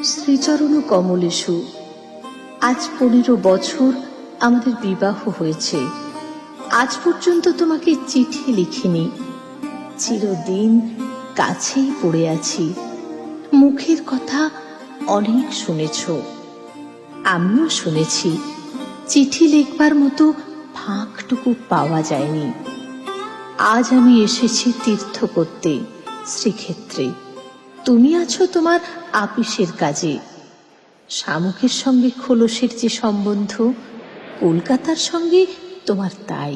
শ্রীচরণ কমলেশু, আজ 15 বছর আমাদের বিবাহ হয়েছে। আজ পর্যন্ত তোমাকে চিঠি লিখিনি। চিরদিন কাছেই পড়ে আছি। মুখের কথা অনেক শুনেছ, আমিও শুনেছি। চিঠি লিখবার মতো ফাঁকটুকু পাওয়া যায়নি। আজ আমি এসেছি তীর্থ করতে শ্রীক্ষেত্রে। তুমি আছো তোমার আপিসের কাজে। শামুকের সঙ্গে খোলসের যে সম্বন্ধ, কলকাতার সঙ্গে তোমার তাই।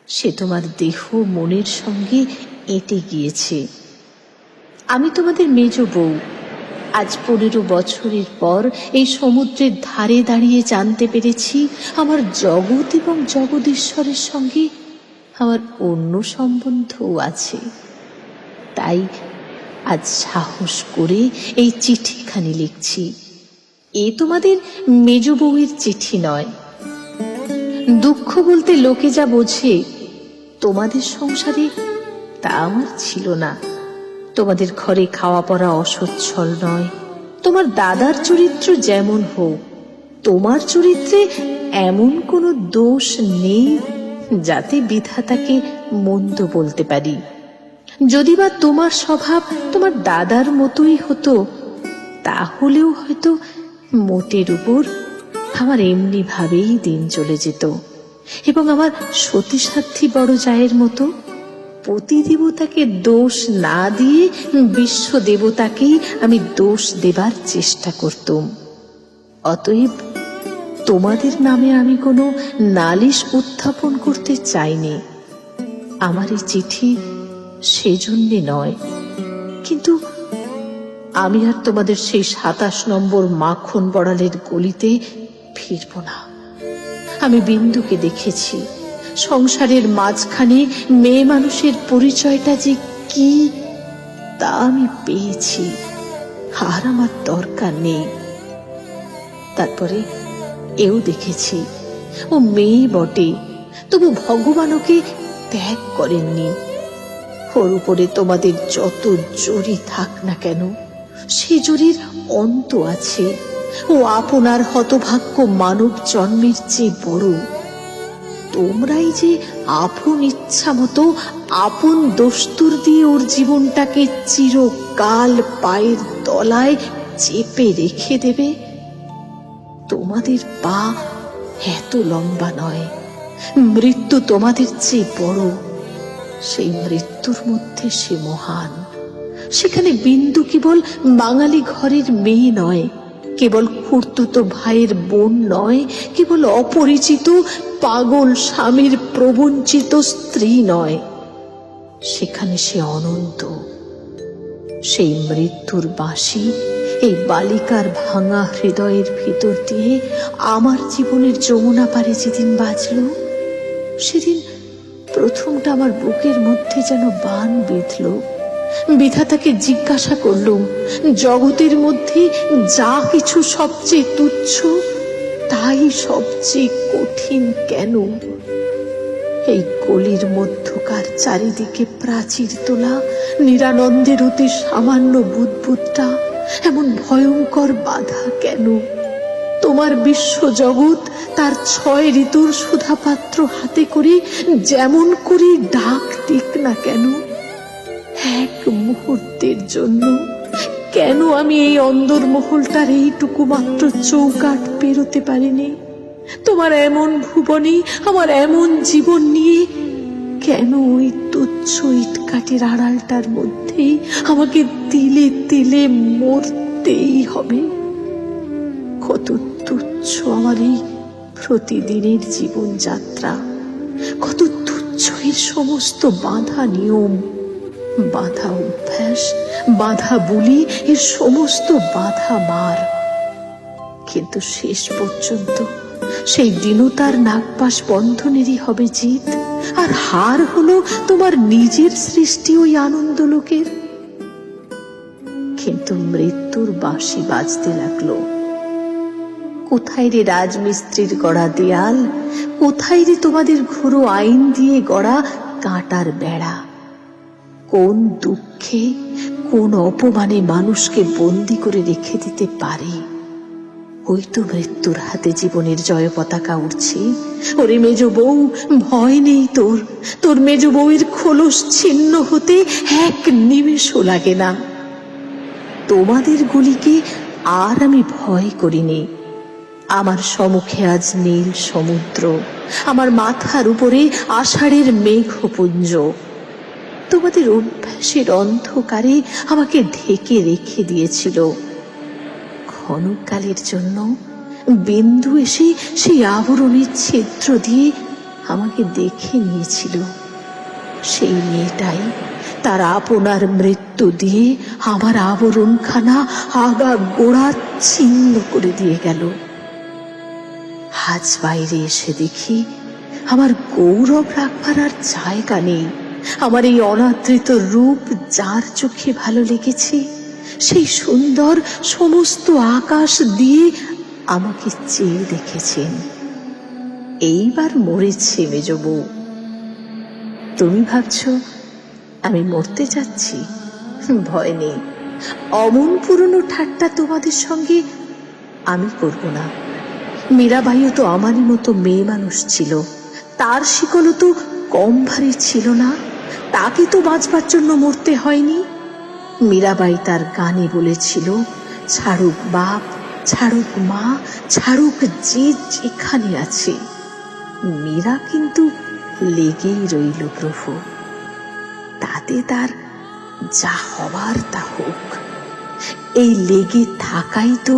সে তোমার দেহ মনের সঙ্গে এঁটে গিয়েছে। আমি তোমাদের মেজ বউ। আজ 15 বছরের পর এই সমুদ্রের ধারে দাঁড়িয়ে জানতে পেরেছি আমার জগৎ এবং জগদীশ্বরের সঙ্গে আমার অন্য সম্বন্ধও আছে। তাই আজ সাহস করে এই চিঠিখানি লিখছি। এ তোমাদের মেজ বউয়ের চিঠি নয়। দুঃখ বলতে লোকে যা বোঝে, তোমাদের সংসারে তা আমার ছিল না। তোমাদের ঘরে খাওয়া পড়া অসচ্ছল নয়। তোমার দাদার চরিত্র যেমন হোক, তোমার চরিত্রে এমন কোনো দোষ নেই যাতে বিধাতাকে মন্দ বলতে পারি। যদি বা তোমার স্বভাব তোমার দাদার মতোই হতো, তাহলেও হয়তো মোটের উপর আমার এমনি ভাবেই দিন চলে যেত, এবং আমার সতীসাধ্যী বড় জায়ের মতো পতিদেবতাকে দোষ না দিয়ে বিশ্ব দেবতাকেই আমি দোষ দেবার চেষ্টা করতুম। অতএব তোমাদের নামে আমি কোনো নালিশ উত্থাপন করতে চাইনি। আমার এই চিঠি সেজন্যে নয়। কিন্তু আমি আর তোমাদের সেই 27 নম্বর মাখন বড়ালের গলিতে ফিরব না। আমি বিন্দুকে দেখেছি। সংসারের মাঝখানে মেয়ে মানুষের পরিচয়টা যে কি তা আমি পেয়েছি, আর আমার দরকার নেই। তারপরে এও দেখেছি, ও মেয়ে বটে, তবু ভগবান ওকে ত্যাগ করেননি। ওর উপরে তোমাদের যত জোরই থাক না কেন, সে জোরের অন্ত আছে। ও আপনার হতভাগ্য মানব জন্মের চেয়ে বড়। তোমরাই যে আপন ইচ্ছা মতো আপন দস্তুর দিয়ে ওর জীবনটাকে চিরকাল পায়ের তলায় চেপে রেখে দেবে। তোমাদের পা এত লম্বা নয়। মৃত্যু তোমাদের চেয়ে বড়। সেই মৃত্যুর মধ্যে সে মহান। সেখানে বিন্দু কেবল বাঙালি ঘরের মেয়ে নয়, কেবল খুড়তুতো ভাইয়ের বোন নয়, কেবল অপরিচিত পাগল স্বামীর প্রবঞ্চিত স্ত্রী নয়। সেখানে সে অনন্ত। সেই মৃত্যুর বাঁশি এই বালিকার ভাঙা হৃদয়ের ভিতর দিয়ে আমার জীবনের যমুনা পারে যেদিন বাজল, সেদিন প্রথমটা আমার বুকের মধ্যে যেন বান বিঁধল। বিধাতাকে জিজ্ঞাসা করলুম, জগতের মধ্যে যা কিছু সবচেয়ে তুচ্ছ, তাই সবচেয়ে কঠিন কেন? এই গলির মধ্যকার চারিদিকে প্রাচীর তোলা নিরানন্দের অতি সামান্য বুদ্বুদটা এমন ভয়ঙ্কর বাধা কেন? তোমার বিশ্বজগৎ তার 6 ঋতুর সুধাপাত্র হাতে করে যেমন করে ডাক দিক না কেন, এক মুহূর্তের জন্য কেন আমি এই অন্দরমহলটার এইটুকু মাত্র চৌকাঠ পেরোতে পারিনি? তোমার এমন ভুবনে আমার এমন জীবন নিয়ে কেন ওই তুচ্ছ ইটকাঠের আড়ালটার মধ্যেই আমাকে তিলে তিলে মরতেই হবে? কত তুচ্ছ আমার এই প্রতিদিনের জীবনযাত্রা, কত তুচ্ছ এর সমস্ত বাঁধা নিয়ম, বাঁধা অভ্যাস, বাঁধা বুলি, এর সমস্ত বাঁধা মার। কিন্তু শেষ পর্যন্ত সেই দীনতার নাগপাশ বন্ধনেরই হবে জিত, আর হার হলো তোমার নিজের সৃষ্টি ওই আনন্দলোকের। কিন্তু মৃত্যুর বাঁশি বাজতে লাগলো। কোথায় রে রাজমিস্ত্রির গড়া দেয়াল? কোথায় রে তোমাদের ঘুরো আইন দিয়ে গড়া কাঁটার বেড়া? কোন দুঃখে, কোন অপমানে মানুষকে বন্দি করে রেখে দিতে পারে। ওই তো মৃত্যুর হাতে জীবনের জয় পতাকা উঠছে। ওরে মেজ বউ, ভয় নেই তোর। তোর মেজ বউয়ের খোলস ছিন্ন হতে এক নিমেষও লাগে না। তোমাদের গুলিকে আর আমি ভয় করিনি। আমার সম্মুখে আজ নীল সমুদ্র, আমার মাথার উপরে আষাঢ়ের মেঘপুঞ্জ। তোমাদের অভ্যাসের অন্ধকারে আমাকে ঢেকে রেখে দিয়েছিল। ক্ষণকালের জন্য বিন্দু এসে সেই আবরণের ছিদ্র দিয়ে আমাকে দেখে নিয়েছিল। সেই মেয়েটাই তার আপনার মৃত্যু দিয়ে আমার আবরণখানা আগা গোড়া ছিন্ন করে দিয়ে গেল। আজ বাইরে এসে দেখি আমার গৌরব রাখবার আর জায়গা নেই। আমার এই অনাদৃত রূপ যার চোখে ভালো লেগেছে, সেই সুন্দর সমস্ত আকাশ দিয়ে আমাকে চেয়ে দেখেছেন। এইবার মরেছে মেজ বউ। তুমি ভাবছ আমি মরতে যাচ্ছি? ভয় নেই, অমন পুরনো ঠাট্টা তোমাদের সঙ্গে আমি করব না। মীরাবাইও তো আমারই মতো মেয়ে মানুষ ছিল, তার শিকলও তো কম ভারী ছিল না। তাকে তো বাঁচবার জন্য মরতে হয়নি। মীরাবাই তার গানে বলেছিল, ছাড়ুক বাপ, ছাড়ুক মা, ছাড়ুক যে যেখানে আছে। মীরা কিন্তু লেগেই রইল প্রভু। তাতে তার যা হবার তা হোক। এই লেগে থাকাই তো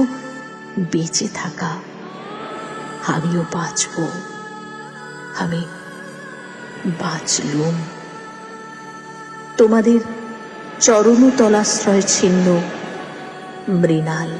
বেঁচে থাকা। আমিও বাঁচব, আমি বাঁচলুম। তোমাদের চরণতলাশ্রয় ছিন্ন মৃণাল।